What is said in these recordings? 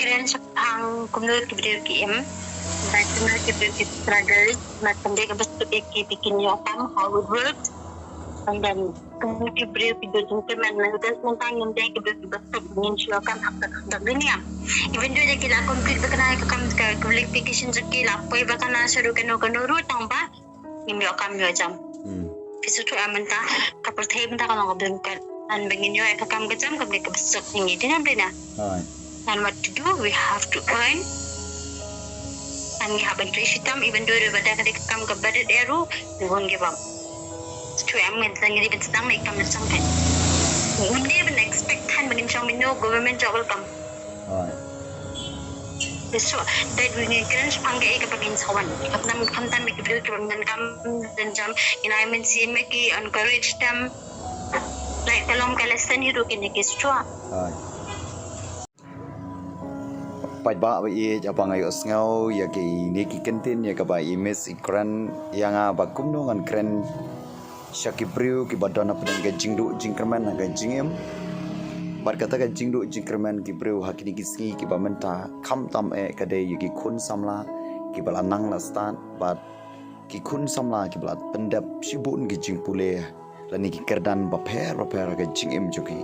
pemikiran sepang kumnul kibir kim dan kumnul kibir struggle macam dia kebetul bikin nyokam how it works and then kumnul kibir video gentleman dan tentang yang dia kibir betul ingin nyokam hak dunia even though dia kila konflik berkenaan ke qualification sekila apa berkenaan seru kena tambah nyokam nyokam Pisutu amanta kapertai benda kalau ngabengkan dan begini yo ekam kejam kabli kebesok ini dinam dina. And what to do? We have to earn. And we have a trishtam even though we bada kadi kam kabadet eru we won't give up. To am with sangi di betang mai kam sampai. Undi ben expect han begin chong no government job will come. So that we need crunch pangai ke pagin sawan. Apnam kamtan mi kibru dan kam dan jam in I mean see me ki encourage them. Like kalom kalasan hidup ini kisah. Pai ba ye japang ayo ngau ya ki neki kentin ya ka ba imes ikran yang ba kumno ngan kren syakibriu ki badana pedang ga jingdu jingkerman ga jingem bar kata ga jingdu jingkerman ki briu hakini kisngi ki ba menta kham tam e ka de ki kun samla ki bala nang la stan bat ki kun samla ki bala pendap sibun ki jingpule lani ki kerdan ba pher ga jingem joki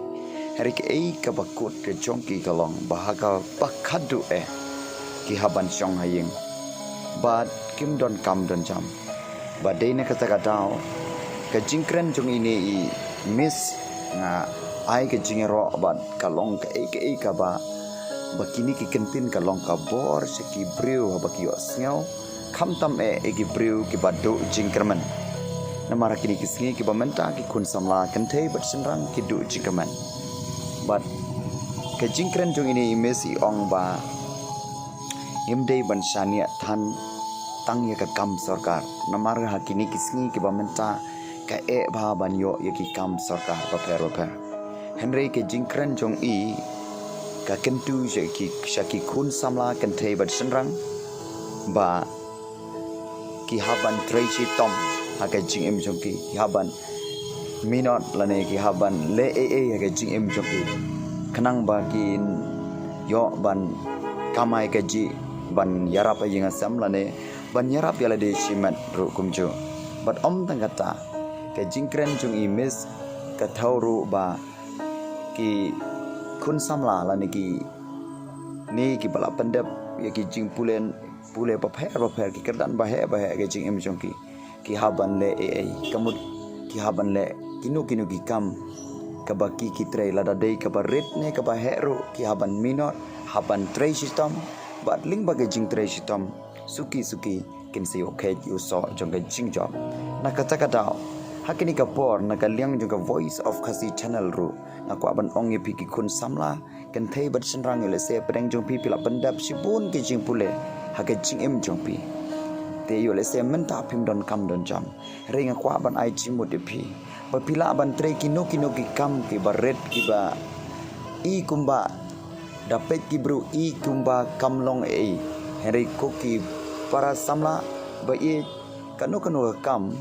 hari ke ei ka bakut ke jongki kalong bahaga bakhadu ki haban syong haying bad kim don kam don jam badai ne kata kadao ka jingkren jong ini i miss nga ai ke jingero bad kalong ke ei ka ba bakini ki kentin kalong ka bor seki briu habaki osngau kham tam ki briu ki badu jingkerman namara kini kisngi ki bamenta ki kun samla kentei bat senrang ki du jingkerman but ke jingkren jong ini mesi ong ba imdei ban shania than tang ya ka kam sarkar namar hakini kisngi ki bamenta ka bha ban yo ya ki kam sarkar ba pher henry ke jingkren jong i ka kentu je ki shaki kun samla kentei bat senrang ba ki haban trechi tom haga jing em jong ki haban minot lane ki haban le haga jing em jong ki kenang ba ki yo ban kamai gaji ban yarap yang asam lane ban yarap yala de simat ru kumjo but om tangata ke jingkren jong imis ka thauru ba ki kun samla lane ki ni ki bala pendap ya ki jing pule pa pher ki kerdan ba he ke jing em jong ki haban le kamut ki haban le kinu ki kam kabaki ki tray lada dei kabarit ne kabaheru ki haban minot haban tray system bat ling bagai jing tray system suki kin se okay you saw jong ga jing job na kata hakini kapor na kaliang jong ga voice of kasi channel ru na ko aban ong ye ki kun samla kan thei bat senrang le se pedang jong pi pila pendap sibun ki jing pule haga jing em jong pi te yo le se menta phim don kam don jam ringa kwa ban ai chi mo de pi ba pila ban tre kino ki kam ki baret ki ba i kumba dapet ki bru i kumba kamlong heri ko ki para samla ba i kanu kam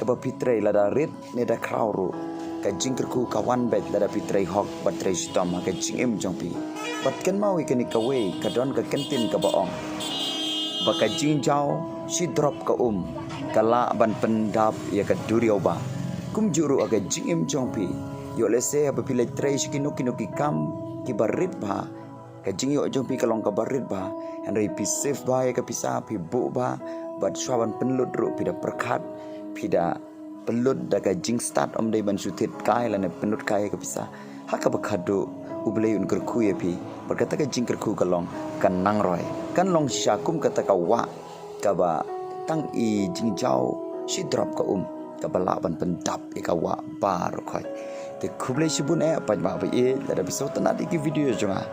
ka ba pitre lada rit ne da krauru ka jingkerku kawan bet lada pitre hok ba tre stom ka jing em jong pi bat ken mau ikani ka we ka don ka kentin ka baong baka jingjau si drop ka kala ban pendap ya ka duriau ba kum juru aga jingim jongpi yo lese ba pile tray kino ki kam ki barit ba ka jingyo jongpi kalong ka barit ba henry pi safe ba ya ka pisa pi bu ba bat swaban penlut ru pida perkat pida pelut daga jing start dei ban sutit kai lane penlut kai ka pisa haka bakado ublei un kerku ya pi berkata ka jing kerku kalong kan nang roy kan long syakum kata ka wa ka ba tang i jing jau si drop ka ka bala ban pendap ka wa bar khoi te khublei sibun pa ba ba la episode na di video jonga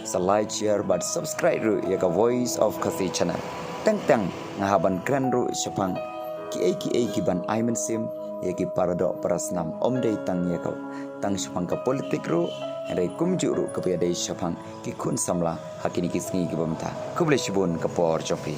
sa like share but subscribe ru ya ka voice of kasi channel tang ngahaban kran ru sepang ki ban aimen sim ya ki parado parasnam dei tang ya ka tang sepang ka politik ru Hari kumjuru kepada sepang ki kun samla hakini kisngi ki bamta kuble sibun kapor jopi